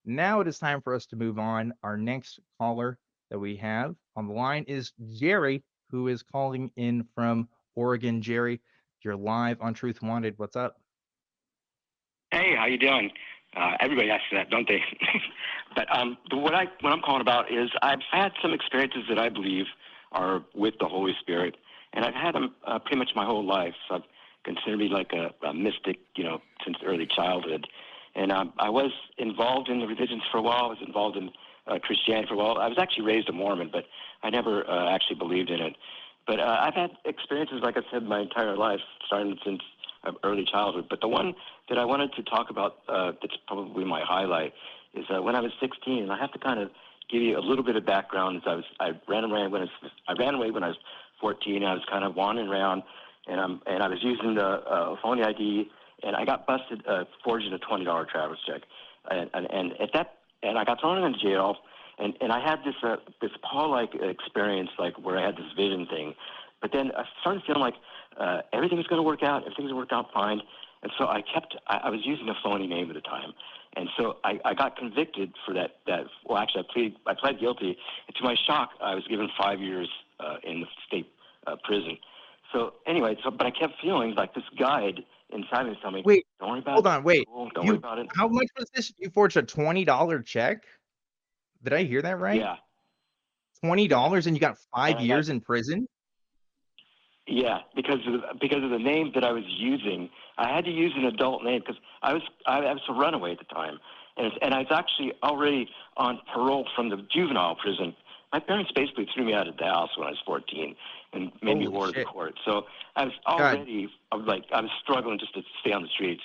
now it is time for us to move on. Our next caller that we have on the line is Jerry, who is calling in from Oregon. Jerry, you're live on Truth Wanted. What's up? Hey, how you doing? Everybody asks that, don't they? But what I'm calling about is I've had some experiences that I believe are with the Holy Spirit, and I've had them pretty much my whole life. So I've considered me like a mystic, since early childhood. And I was involved in the religions for a while. I was involved in Christianity for a while. I was actually raised a Mormon, but I never actually believed in it. But I've had experiences, like I said, my entire life, starting since early childhood. But the one that I wanted to talk about that's probably my highlight is when I was 16, and I have to kind of give you a little bit of background. I ran away when I was 14. I was kind of wandering around, and I was using the phony ID, and I got busted forging a $20 traveler's check, and I got thrown into jail. And I had this Paul-like experience, like where I had this vision thing, but then I started feeling like everything's going to work out. Everything's worked out fine. And so I was using a phony name at the time. And so I got convicted for that. Well, actually, I pled guilty. And to my shock, I was given 5 years in the state prison. So anyway, but I kept feeling like this guide inside me was telling me, Wait, don't worry about hold it. on, wait. Don't worry about it. How much was this? You forged a $20 check? Did I hear that right? Yeah. $20 and you got 5 And I got, years in prison? yeah, because of the name that I was using. I had to use an adult name because I was a runaway at the time, and I was actually already on parole from the juvenile prison. My parents basically threw me out of the house when I was 14 and made me Holy ward of the shit. court. So I was God, I was struggling just to stay on the streets.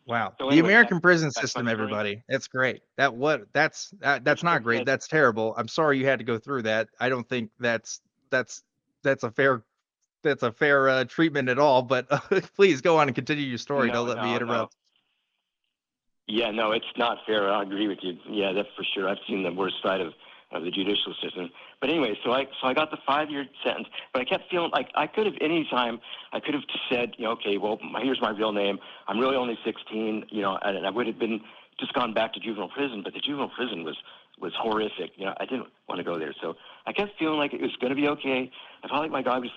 wow. So The anyway, American prison that's my system, story. everybody. That's great. That's Like not I great. said, That's terrible. I'm sorry you had to go through that. I don't think that's that's a fair treatment at all, but please go on and continue your story. Don't let me no. interrupt. Yeah, no, it's not fair. I agree with you. Yeah, that's for sure. I've seen the worst side of the judicial system. But anyway, so I got the 5 year sentence, but I kept feeling like I could have any time I could have said, okay, well, here's my real name. I'm really only 16, and I would have been just gone back to juvenile prison. But the juvenile prison was horrific. I didn't want to go there. So I kept feeling like it was going to be okay. I felt like my guide was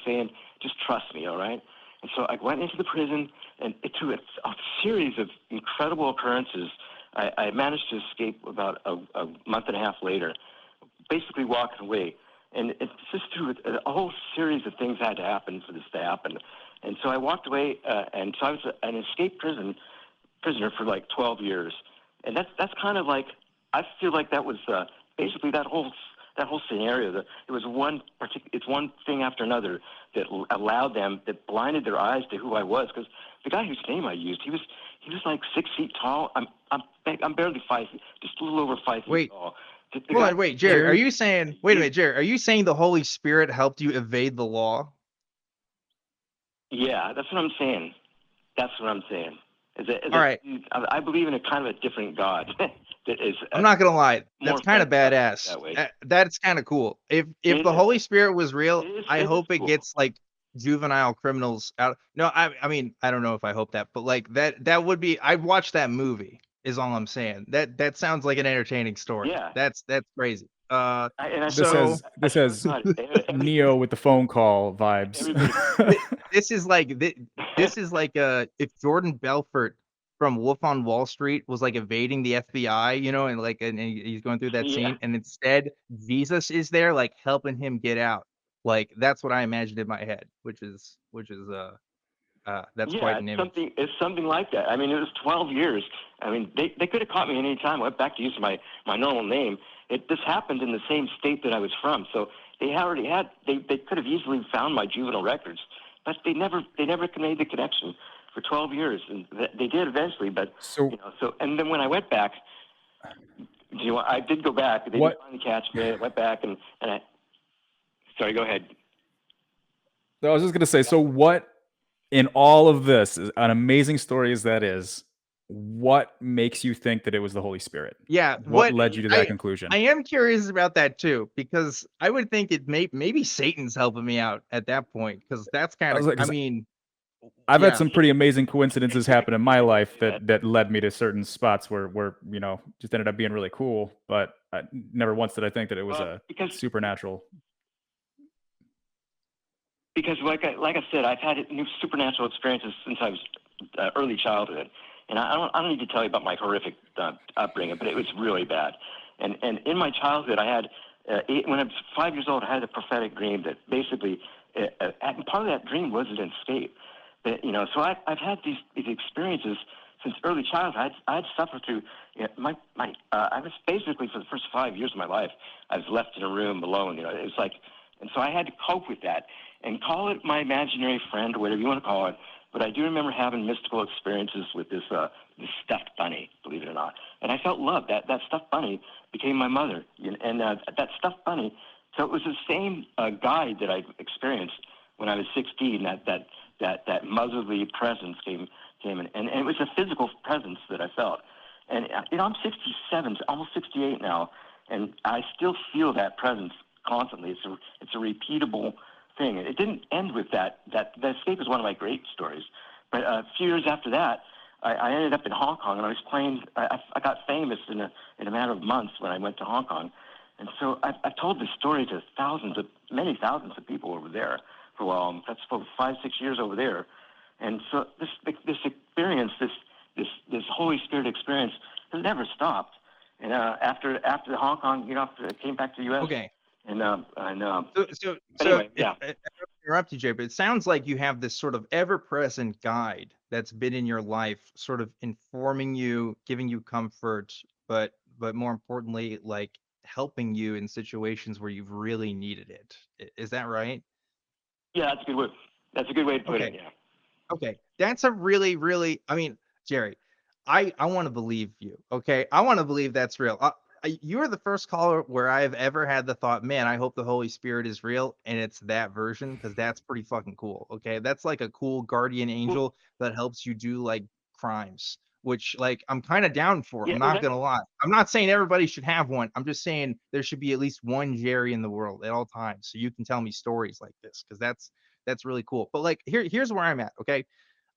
saying, just trust me, all right? And so I went into the prison, and through a series of incredible occurrences, I managed to escape about a month and a half later, basically walking away. And it's just through a whole series of things had to happen for this to happen. And so I walked away, and so I was an escaped prisoner for like 12 years. And that's kind of like, I feel like that was basically that whole scenario. It's one thing after another that that blinded their eyes to who I was. Because the guy whose name I used, he was like 6 feet tall. I'm barely 5 feet, just a little over 5 feet Wait, tall. hold on, wait, Jerry. Are Jerry, you saying? Wait a minute, Jerry. Are you saying the Holy Spirit helped you evade the law? Yeah, that's what I'm saying. That's what I'm saying. All right. I believe in a kind of a different God that is I'm not gonna lie. more That's kind of friendly badass. that way. That's kind of cool. If It the is. Holy Spirit was real, I It is hope it cool. gets like juvenile criminals out. No, I mean, I don't know if I hope that, but like that would be. I'd watch that movie. Is all I'm saying. That sounds like an entertaining story. Yeah. That's crazy. I this swear, So has I this swear to has God, Neo with the phone call vibes. everybody. this is like this is like if Jordan Belfort from Wolf on Wall Street was like evading the FBI, and he's going through that Yeah. scene, and instead Jesus is there like helping him get out. Like that's what I imagined in my head, which is that's quite Yeah, an image. it's something like that. I mean, it was 12 years. I mean, they could have caught me at any time. I went back to using my normal name. This happened in the same state that I was from, so they could have easily found my juvenile records, but they never made the connection for 12 years, and they did eventually. But So and then when I went back, I did go back. They didn't what finally catch me. I went back and sorry, go ahead. I was just gonna say, so what in all of this, is an amazing story as that is, what makes you think that it was the Holy Spirit? Yeah, What led you to that conclusion? I am curious about that too, because I would think maybe Satan's helping me out at that point, because that's I kind of was like, I 'cause mean I've had Yeah. some pretty amazing coincidences happen in my life that led me to certain spots where just ended up being really cool. But never once did I think that it was a because supernatural. like I said, I've had new supernatural experiences since I was early childhood, and I don't need to tell you about my horrific upbringing, but it was really bad. And in my childhood, I had when I was 5 years old, I had a prophetic dream that basically part of that dream was an escape. That, so I've had these experiences since early childhood. I'd suffered through I was basically, for the first 5 years of my life, I was left in a room alone. It was like, and so I had to cope with that and call it my imaginary friend or whatever you want to call it. But I do remember having mystical experiences with this stuffed bunny, believe it or not. And I felt love. That stuffed bunny became my mother. And that stuffed bunny, so it was the same guide that I experienced when I was 16. That motherly presence came in, and it was a physical presence that I felt. And I'm 67, almost 68 now, and I still feel that presence constantly. It's a repeatable thing. It didn't end with that. That escape is one of my great stories. But a few years after that, I ended up in Hong Kong, and I was playing. I got famous in a matter of months when I went to Hong Kong, and so I told this story to many thousands of people over there for a while. That's for 5-6 years over there, and so this experience, this Holy Spirit experience, has never stopped. And after the Hong Kong, I came back to the U.S. Okay. So Anyway, yeah. I interrupt you, Jay, but it sounds like you have this sort of ever-present guide that's been in your life, sort of informing you, giving you comfort, but more importantly, like helping you in situations where you've really needed it. Is that right? Yeah, that's a good word. That's a good way to put it. Okay. Yeah. Okay. That's a really, really, I mean, Jerry, I want to believe you. Okay. I want to believe that's real. You're the first caller where I've ever had the thought, man, I hope the Holy Spirit is real. And it's that version because that's pretty fucking cool. Okay. That's like a cool guardian angel that helps you do like crimes, which like I'm kind of down for. Yeah, I'm not going to lie. I'm not saying everybody should have one. I'm just saying there should be at least one Jerry in the world at all times. So you can tell me stories like this because that's really cool. But like here's where I'm at. Okay.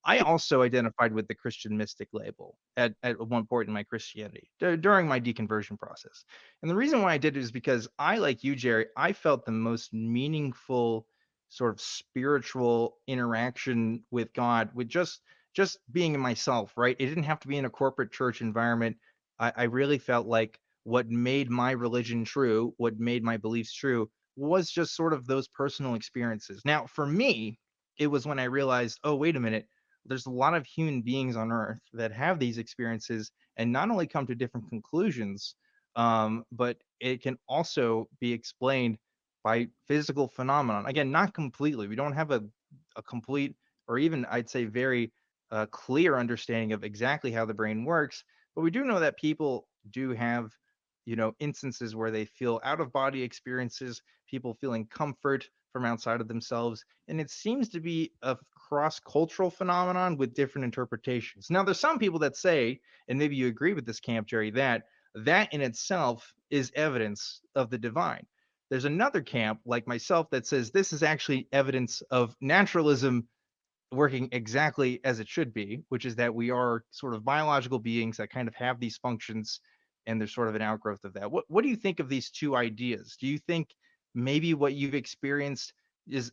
I also identified with the Christian mystic label at one point in my Christianity during my deconversion process. And the reason why I did it is because I, like you, Jerry, I felt the most meaningful sort of spiritual interaction with God with just being in myself, right? It didn't have to be in a corporate church environment. I really felt like what made my religion true, what made my beliefs true, was just sort of those personal experiences. Now, for me, it was when I realized, oh, wait a minute, there's a lot of human beings on earth that have these experiences and not only come to different conclusions, but it can also be explained by physical phenomenon. Again, not completely. We don't have a complete or even I'd say very clear understanding of exactly how the brain works, but we do know that people do have instances where they feel out of body experiences, people feeling comfort from outside of themselves, and it seems to be a cross-cultural phenomenon with different interpretations. Now, there's some people that say, and maybe you agree with this camp, Jerry, that in itself is evidence of the divine. There's another camp like myself that says this is actually evidence of naturalism working exactly as it should be, which is that we are sort of biological beings that kind of have these functions and there's sort of an outgrowth of that. What do you think of these two ideas? Do you think maybe what you've experienced is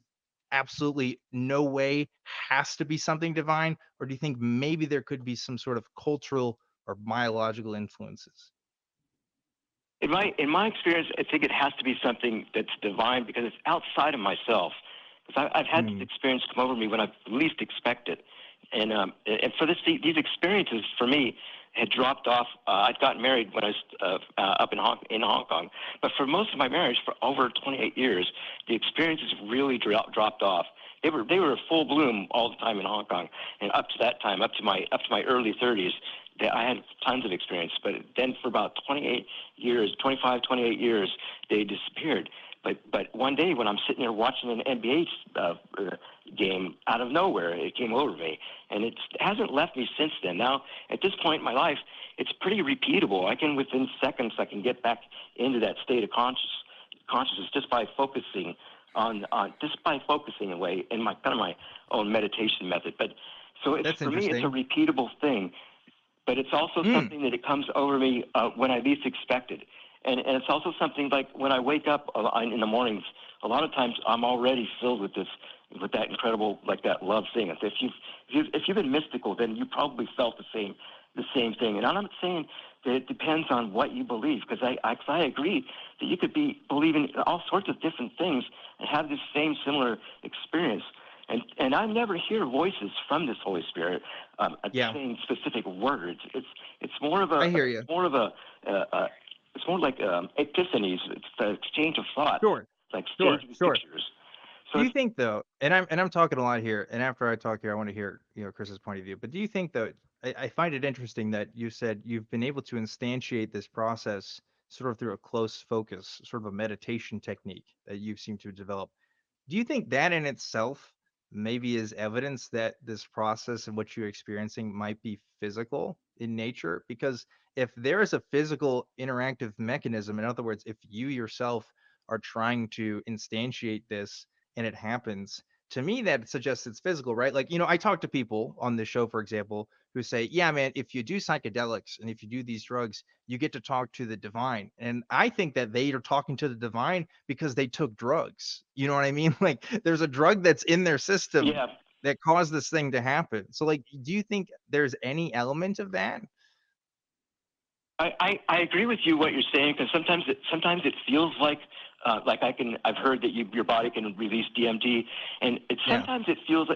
absolutely no way has to be something divine, or do you think maybe there could be some sort of cultural or biological influences? In my experience, I think it has to be something that's divine because it's outside of myself. Because I've had this experience come over me when I least expect it, and for these experiences for me had dropped off. I'd gotten married when I was up in Hong Kong, but for most of my marriage, for over 28 years, the experiences really dropped off. They were full bloom all the time in Hong Kong, and up to that time, up to my early 30s, I had tons of experience. But then for about 28 years, they disappeared. But one day when I'm sitting there watching an NBA game, out of nowhere, it came over me, and it hasn't left me since then. Now, at this point in my life, it's pretty repeatable. Within seconds, I can get back into that state of consciousness just by focusing on just by focusing away in my kind of my own meditation method. But so it's That's for me, it's a interesting. repeatable thing. But it's also Mm, something that it comes over me when I least expect it. And it's also something like when I wake up in the mornings, a lot of times I'm already filled with that incredible, like that love thing. If you've been mystical, then you probably felt the same thing. And I'm not saying that it depends on what you believe, because I agree that you could be believing all sorts of different things and have this same similar experience. And I never hear voices from this Holy Spirit yeah, saying specific words. It's more of I hear you. it's more like epiphanies. It's the exchange of thoughts, Sure, like sure, exchanging sure. pictures. So Do you it's think though, and I'm talking a lot here, and after I talk here, I want to hear Chris's point of view. But do you think though, I find it interesting that you said you've been able to instantiate this process sort of through a close focus, sort of a meditation technique that you seem to develop. Do you think that in itself maybe is evidence that this process and what you're experiencing might be physical in nature? Because if there is a physical interactive mechanism, in other words, if you yourself are trying to instantiate this and it happens, to me that suggests it's physical, right? Like, I talk to people on this show, for example, who say, yeah, man, if you do psychedelics and if you do these drugs, you get to talk to the divine. And I think that they are talking to the divine because they took drugs. You know what I mean? Like there's a drug that's in their system yeah. that caused this thing to happen. So like, do you think there's any element of that? I agree with you what you're saying, because sometimes it feels like I've heard that your body can release DMT, and Yeah. sometimes it feels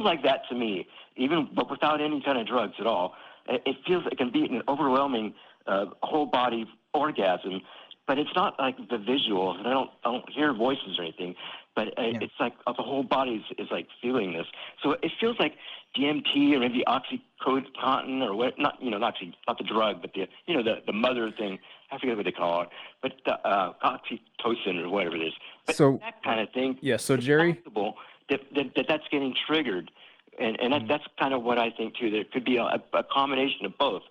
like that to me, even but without any kind of drugs at all. It feels it can be an overwhelming whole body orgasm, but it's not like the visual, and I don't hear voices or anything, but Yeah. it's like the whole body is like feeling this. So it feels like DMT or maybe oxycontin or what? Not the drug, but the mother thing. I forget what they call it, but the oxytocin or whatever it is. But So that kind of thing, yeah, so it's Jerry, possible that's getting triggered, and Mm, that's kind of what I think too. That it could be a combination of both.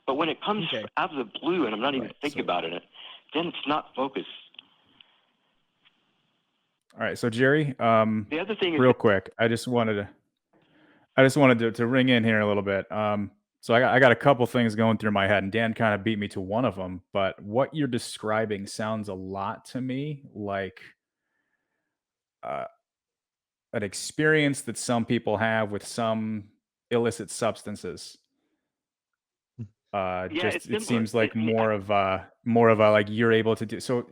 But when it comes okay. out of the blue and I'm not even right. thinking about it, then it's not focused. All right, so Jerry, The other thing is real that quick, I just wanted to ring in here a little bit. So I got a couple things going through my head, and Dan kind of beat me to one of them. But what you're describing sounds a lot to me like uh, an experience that some people have with some illicit substances. yeah, it's Just it similar. seems like more of a like you're able to do so.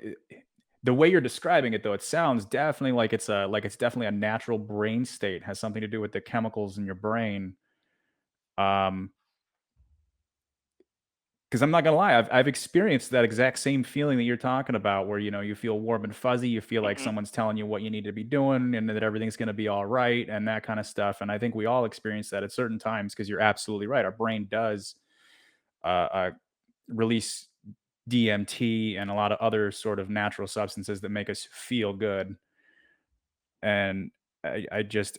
The way you're describing it, though, it sounds definitely like it's definitely a natural brain state. Has something to do with the chemicals in your brain. Um, Because I'm not gonna lie, I've experienced that exact same feeling that you're talking about, where you feel warm and fuzzy, you feel like Hmm. someone's telling you what you need to be doing, and that everything's gonna be all right, and that kind of stuff. And I think we all experience that at certain times, because you're absolutely right. Our brain does uh, uh, release DMT and a lot of other sort of natural substances that make us feel good. And I just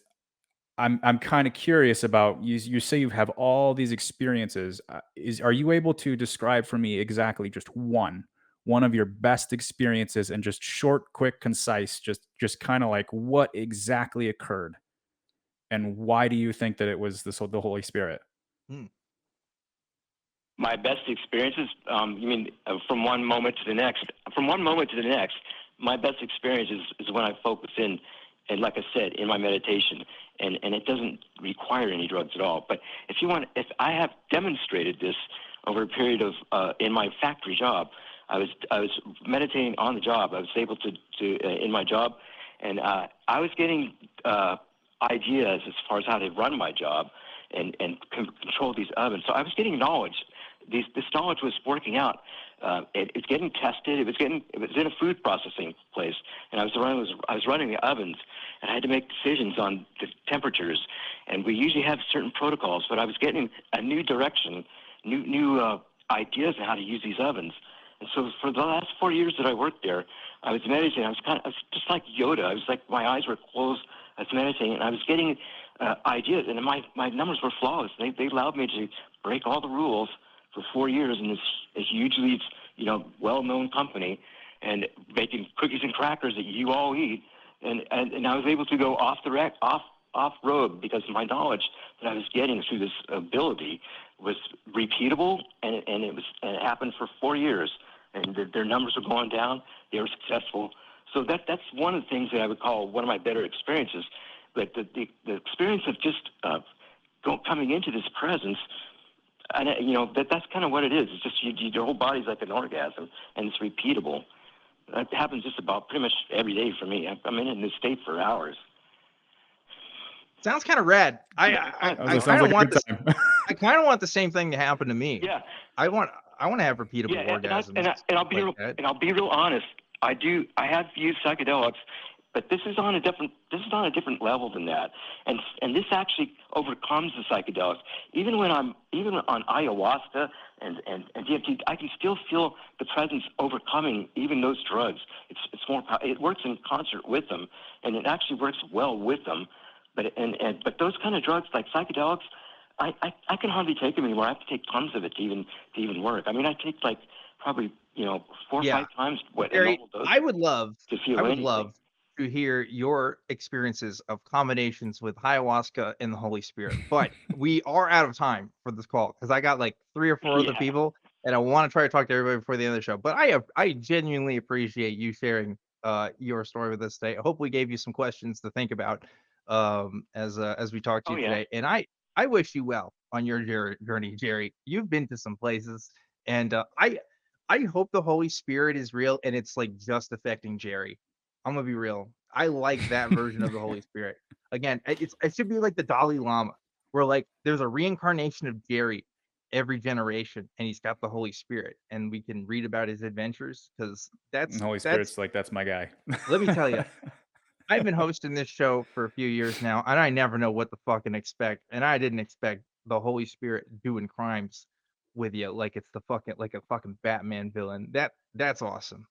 I'm kind of curious about you. You say you have all these experiences. Are you able to describe for me exactly just one of your best experiences, and just short, quick, concise, just kind of like what exactly occurred, and why do you think that it was the Holy Spirit? Mm, My best experiences, you mean from one moment to the next? From one moment to the next, my best experience is when I focus in, and like I said, in my meditation, and it doesn't require any drugs at all. But if I have demonstrated this over a period of in my factory job, I was meditating on the job. I was able to in my job, and I was getting ideas as far as how to run my job and control these ovens. So I was getting knowledge. This knowledge was working out. It's getting tested. It was in a food processing place, and I was running the ovens, and I had to make decisions on the temperatures. And we usually have certain protocols, but I was getting a new direction, new ideas on how to use these ovens. And so for the last 4 years that I worked there, I was meditating. I was just like Yoda. I was like, my eyes were closed. I was meditating, and I was getting ideas, and my numbers were flawless. They allowed me to break all the rules for 4 years in this hugely well-known company, and making cookies and crackers that you all eat. and I was able to go off road because my knowledge that I was getting through this ability was repeatable, and it happened for 4 years, and their numbers were going down. They were successful. So that's one of the things that I would call one of my better experiences. But the experience of just coming into this presence, and that's kind of what it is. It's just your whole body's like an orgasm, and it's repeatable. That happens just about pretty much every day for me. I'm in this state for hours. Sounds kind of rad. I kind of want this. I kind of want the same thing to happen to me. Yeah. I want to have repeatable orgasms. And I'll be real honest. I have used psychedelics, but this is on a different level than that. And this actually overcomes the psychedelics. Even on ayahuasca and DMT, I can still feel the presence overcoming even those drugs. It's more it works in concert with them, and it actually works well with them. But those kind of drugs like psychedelics, I can hardly take them anymore. I have to take tons of it to even work. I mean, I take like probably 4 or 5 times what a normal dose. I would love anything. to hear your experiences of combinations with ayahuasca and the Holy Spirit. But we are out of time for this call because I got like 3 or 4 other people, and I want to try to talk to everybody before the end of the show. But I genuinely appreciate you sharing your story with us today. I hope we gave you some questions to think about as we talk to you today. And I wish you well on your journey, Jerry. You've been to some places, and I hope the Holy Spirit is real and it's like just affecting Jerry. I'm gonna be real. I like that version of the Holy Spirit. Again, it should be like the Dalai Lama, where like there's a reincarnation of Jerry every generation, and he's got the Holy Spirit, and we can read about his adventures because that's Holy Spirit's like that's my guy. Let me tell you, I've been hosting this show for a few years now, and I never know what to fucking expect. And I didn't expect the Holy Spirit doing crimes with you like it's like a fucking Batman villain. That's awesome.